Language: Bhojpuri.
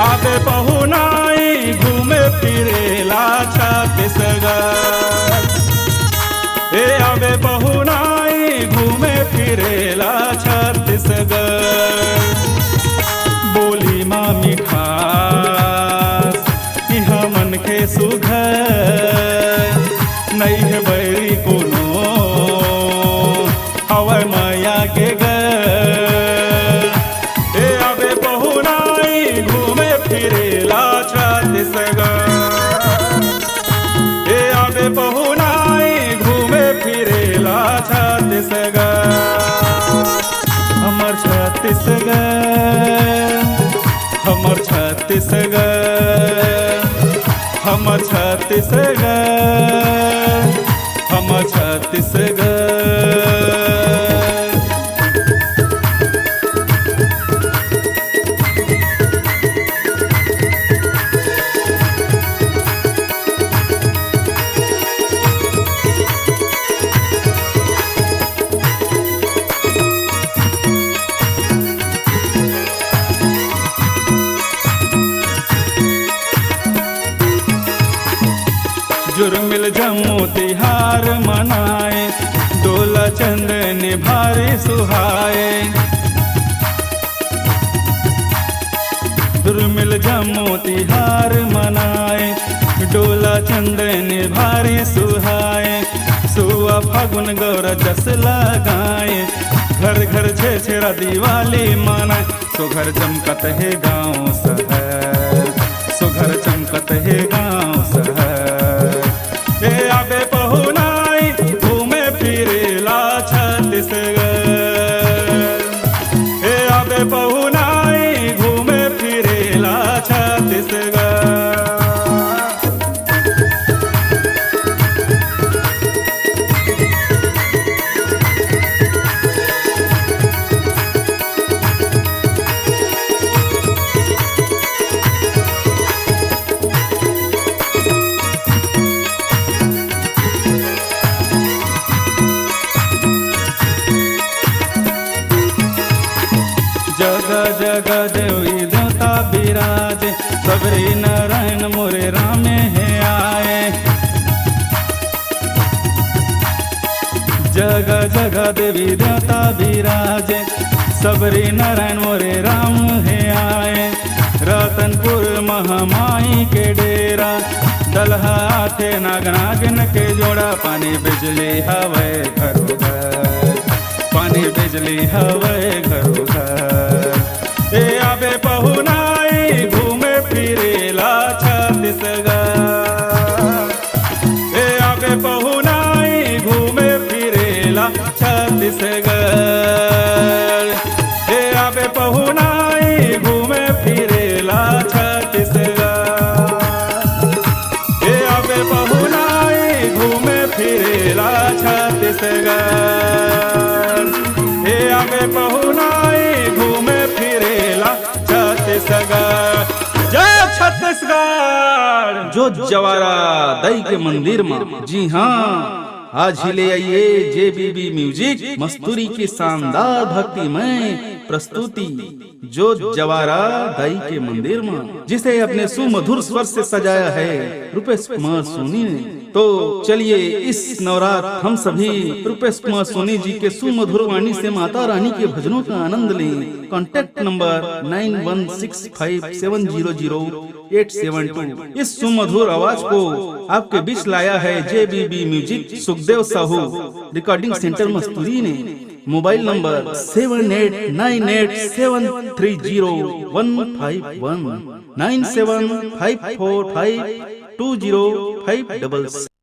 आबे पहुनाई घूमे फिरेला छत्तीसगढ़। ए आबे पहुनाई घूमे फिरेला छत्तीसगढ़। बोली माँ मिठास इहाँ मन के सुघर, नहीं है बैरी कोनो हवै माया के घर। ए आबे पहुनाई घूमे फिरेला छत्तीसगढ़। ए आबे पहुनाई घूमे फिरेला छत्तीसगढ़। हमर छत्तीसगढ़, हमर छत्तीसगढ़, हमर छत्तीसगढ़, हमर छत्तीसगढ़। जुर्मिल जम्मू तिहार मनाए, डोला चंदन भारी सुहाए। जुर्मिल जम्मू तिहार मनाए, डोला चंदन भारी सुहाए। सुआ फागुन गौर जस लगाए, घर घर छेछेरा दिवाली मनाए। सुघर चमकत है गाँव शहर, सुघर चमकत है गाँव शहर। ए आबे पहुनाई घूमे फिरेला छत्तीसगढ़। ए आबे पहुनाई घूमे फिरेला छत्तीसगढ़। जगह जगह देवी देवता विराजे, सबरी नारायण मोरे रामे है आए। जगह जगह देवी देवता विराजे, सबरी नारायण मोरे राम है आए। रतनपुर महामाई के डेरा, दलहा थे नागनागिन के जोड़ा। पानी बिजली हवे घरो घर, पानी बिजली हवे घरो घर। ए आबे पहुनाई घूमे फिरेला छत्तीसगढ़। ए आबे पहुनाई घूमे फिरेला छत्तीसगढ़। ए आबे पहुनाई घूमे फिरेला छत्तीसगढ़। ए आबे पहुनाई घूमे फिरेला छत्तीसगढ़। ए आबे पहुनाई घूमे फिरेला छत्तीसगढ़। जय छत्तीसगढ़। जो जवारा दई के मंदिर में, जी हाँ, आज ही ले आइए जेबीबी म्यूजिक मस्तूरी की शानदार भक्तिमय प्रस्तुति जो जवारा दाई के मंदिर में, जिसे अपने सुमधुर स्वर से सजाया है रूपेश कुमार सोनी ने। तो चलिए इस नवरात्र हम सभी रूपेश कुमार सोनी जी के सुमधुर वाणी से माता रानी के भजनों का आनंद लें। Contact number 9165700872। इस सुमधुर आवाज को आपके बीच लाया है JBB music Sukhdev Sahu recording centre Masturi ने। Mobile number 7898730151 9754520566।